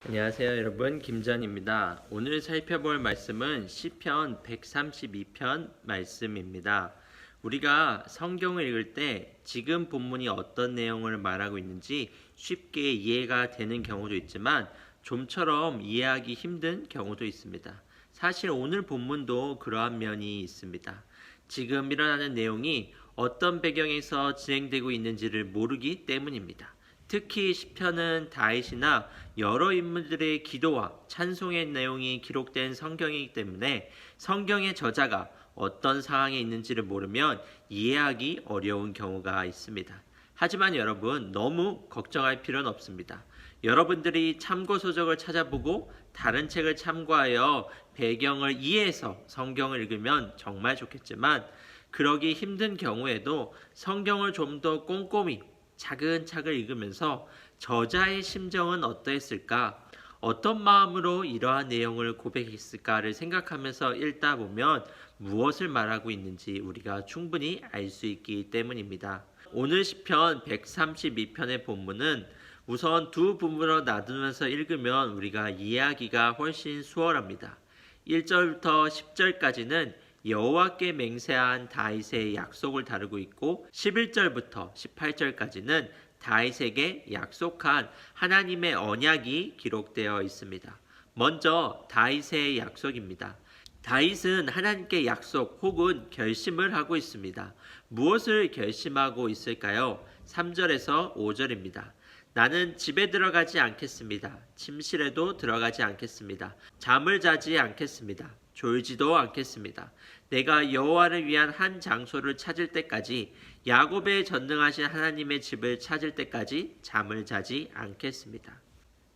안녕하세요 여러분, 김전입니다. 오늘 살펴볼 말씀은 시편 132편 말씀입니다. 우리가 성경을 읽을 때 지금 본문이 어떤 내용을 말하고 있는지 쉽게 이해가 되는 경우도 있지만 좀처럼 이해하기 힘든 경우도 있습니다. 사실 오늘 본문도 그러한 면이 있습니다. 지금 일어나는 내용이 어떤 배경에서 진행되고 있는지를 모르기 때문입니다. 특히 시편은 다윗이나 여러 인물들의 기도와 찬송의 내용이 기록된 성경이기 때문에 성경의 저자가 어떤 상황에 있는지를 모르면 이해하기 어려운 경우가 있습니다. 하지만 여러분, 너무 걱정할 필요는 없습니다. 여러분들이 참고서적을 찾아보고 다른 책을 참고하여 배경을 이해해서 성경을 읽으면 정말 좋겠지만, 그러기 힘든 경우에도 성경을 좀 더 꼼꼼히 차근차근 읽으면서 저자의 심정은 어떠했을까, 어떤 마음으로 이러한 내용을 고백했을까를 생각하면서 읽다 보면 무엇을 말하고 있는지 우리가 충분히 알 수 있기 때문입니다. 오늘 시편 132편의 본문은 우선 두 부분으로 나누면서 읽으면 우리가 이해하기가 훨씬 수월합니다. 1절부터 10절까지는 여호와께 맹세한 다윗의 약속을 다루고 있고, 11절부터 18절까지는 다윗에게 약속한 하나님의 언약이 기록되어 있습니다. 먼저 다윗의 약속입니다. 다윗은 하나님께 약속 혹은 결심을 하고 있습니다. 무엇을 결심하고 있을까요? 3절에서 5절입니다. 나는 집에 들어가지 않겠습니다. 침실에도 들어가지 않겠습니다. 잠을 자지 않겠습니다. 졸지도 않겠습니다. 내가 여호와를 위한 한 장소를 찾을 때까지, 야곱의 전능하신 하나님의 집을 찾을 때까지 잠을 자지 않겠습니다.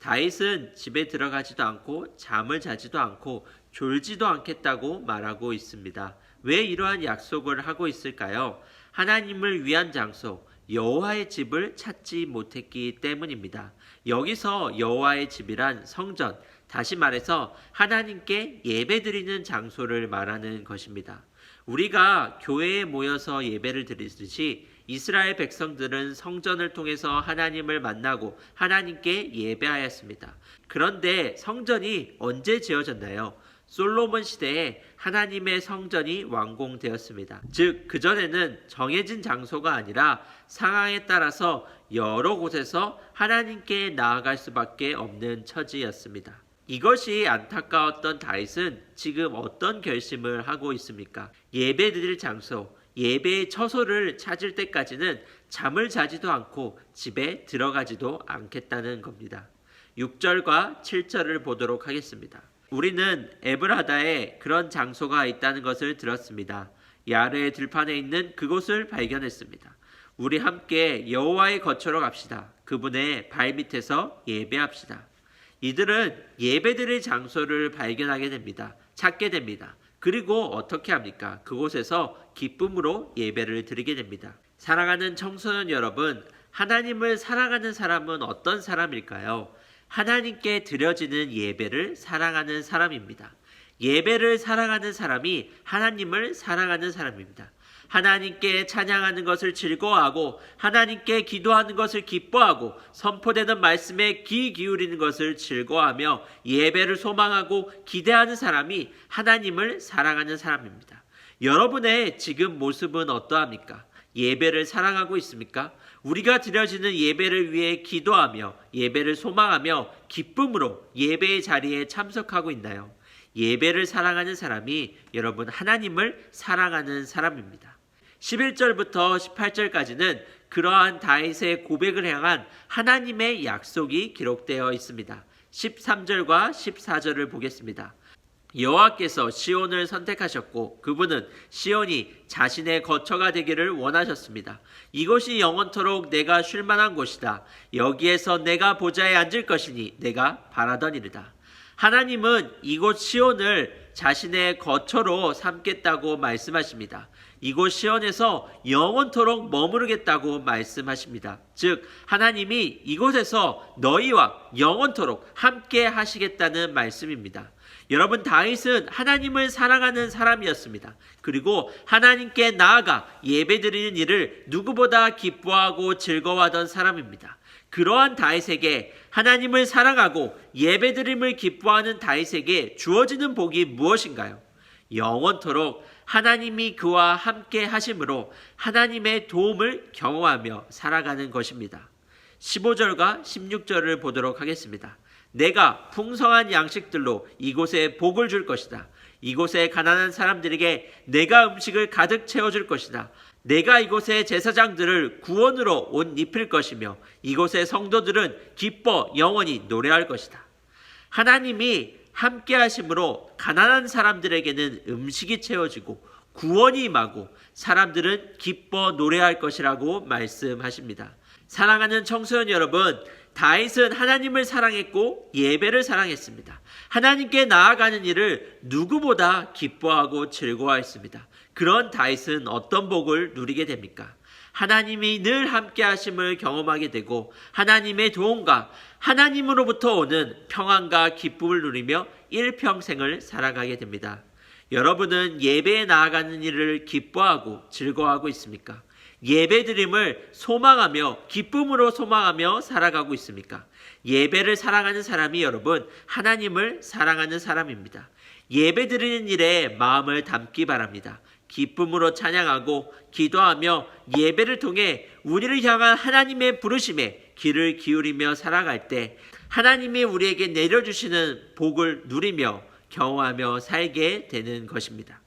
다윗은 집에 들어가지도 않고 잠을 자지도 않고 졸지도 않겠다고 말하고 있습니다. 왜 이러한 약속을 하고 있을까요? 하나님을 위한 장소, 여호와의 집을 찾지 못했기 때문입니다. 여기서 여호와의 집이란 성전, 다시 말해서 하나님께 예배드리는 장소를 말하는 것입니다. 우리가 교회에 모여서 예배를 드리듯이 이스라엘 백성들은 성전을 통해서 하나님을 만나고 하나님께 예배하였습니다. 그런데 성전이 언제 지어졌나요? 솔로몬 시대에 하나님의 성전이 완공되었습니다. 즉, 그전에는 정해진 장소가 아니라 상황에 따라서 여러 곳에서 하나님께 나아갈 수밖에 없는 처지였습니다. 이것이 안타까웠던 다윗은 지금 어떤 결심을 하고 있습니까? 예배드릴 장소, 예배의 처소를 찾을 때까지는 잠을 자지도 않고 집에 들어가지도 않겠다는 겁니다. 6절과 7절을 보도록 하겠습니다. 우리는 에브라다에 그런 장소가 있다는 것을 들었습니다. 야르의 들판에 있는 그곳을 발견했습니다. 우리 함께 여호와의 거처로 갑시다. 그분의 발밑에서 예배합시다. 이들은 예배드릴 장소를 발견하게 됩니다. 찾게 됩니다. 그리고 어떻게 합니까? 그곳에서 기쁨으로 예배를 드리게 됩니다. 사랑하는 청소년 여러분, 하나님을 사랑하는 사람은 어떤 사람일까요? 하나님께 드려지는 예배를 사랑하는 사람입니다. 예배를 사랑하는 사람이 하나님을 사랑하는 사람입니다. 하나님께 찬양하는 것을 즐거워하고 하나님께 기도하는 것을 기뻐하고 선포되는 말씀에 귀 기울이는 것을 즐거워하며 예배를 소망하고 기대하는 사람이 하나님을 사랑하는 사람입니다. 여러분의 지금 모습은 어떠합니까? 예배를 사랑하고 있습니까? 우리가 드려지는 예배를 위해 기도하며 예배를 소망하며 기쁨으로 예배의 자리에 참석하고 있나요? 예배를 사랑하는 사람이 여러분 하나님을 사랑하는 사람입니다. 11절부터 18절까지는 그러한 다윗의 고백을 향한 하나님의 약속이 기록되어 있습니다. 13절과 14절을 보겠습니다. 여호와께서 시온을 선택하셨고 그분은 시온이 자신의 거처가 되기를 원하셨습니다. 이곳이 영원토록 내가 쉴 만한 곳이다. 여기에서 내가 보좌에 앉을 것이니 내가 바라더니이다. 하나님은 이곳 시온을 자신의 거처로 삼겠다고 말씀하십니다. 이곳 시온에서 영원토록 머무르겠다고 말씀하십니다. 즉, 하나님이 이곳에서 너희와 영원토록 함께 하시겠다는 말씀입니다. 여러분, 다윗은 하나님을 사랑하는 사람이었습니다. 그리고 하나님께 나아가 예배드리는 일을 누구보다 기뻐하고 즐거워하던 사람입니다. 그러한 다윗에게 하나님을 사랑하고 예배드림을 기뻐하는 다윗에게 주어지는 복이 무엇인가요? 영원토록 하나님이 그와 함께 하심으로 하나님의 도움을 경험하며 살아가는 것입니다. 15절과 16절을 보도록 하겠습니다. 내가 풍성한 양식들로 이곳에 복을 줄 것이다. 이곳에 가난한 사람들에게 내가 음식을 가득 채워줄 것이다. 내가 이곳의 제사장들을 구원으로 옷 입힐 것이며 이곳의 성도들은 기뻐 영원히 노래할 것이다. 하나님이 함께 하심으로 가난한 사람들에게는 음식이 채워지고 구원이 임하고 사람들은 기뻐 노래할 것이라고 말씀하십니다. 사랑하는 청소년 여러분, 다윗은 하나님을 사랑했고 예배를 사랑했습니다. 하나님께 나아가는 일을 누구보다 기뻐하고 즐거워했습니다. 그런 다윗은 어떤 복을 누리게 됩니까? 하나님이 늘 함께 하심을 경험하게 되고 하나님의 도움과 하나님으로부터 오는 평안과 기쁨을 누리며 일평생을 살아가게 됩니다. 여러분은 예배에 나아가는 일을 기뻐하고 즐거워하고 있습니까? 예배드림을 소망하며 기쁨으로 소망하며 살아가고 있습니까? 예배를 사랑하는 사람이 여러분 하나님을 사랑하는 사람입니다. 예배드리는 일에 마음을 담기 바랍니다. 기쁨으로 찬양하고 기도하며 예배를 통해 우리를 향한 하나님의 부르심에 귀를 기울이며 살아갈 때 하나님이 우리에게 내려주시는 복을 누리며 경험하며 살게 되는 것입니다.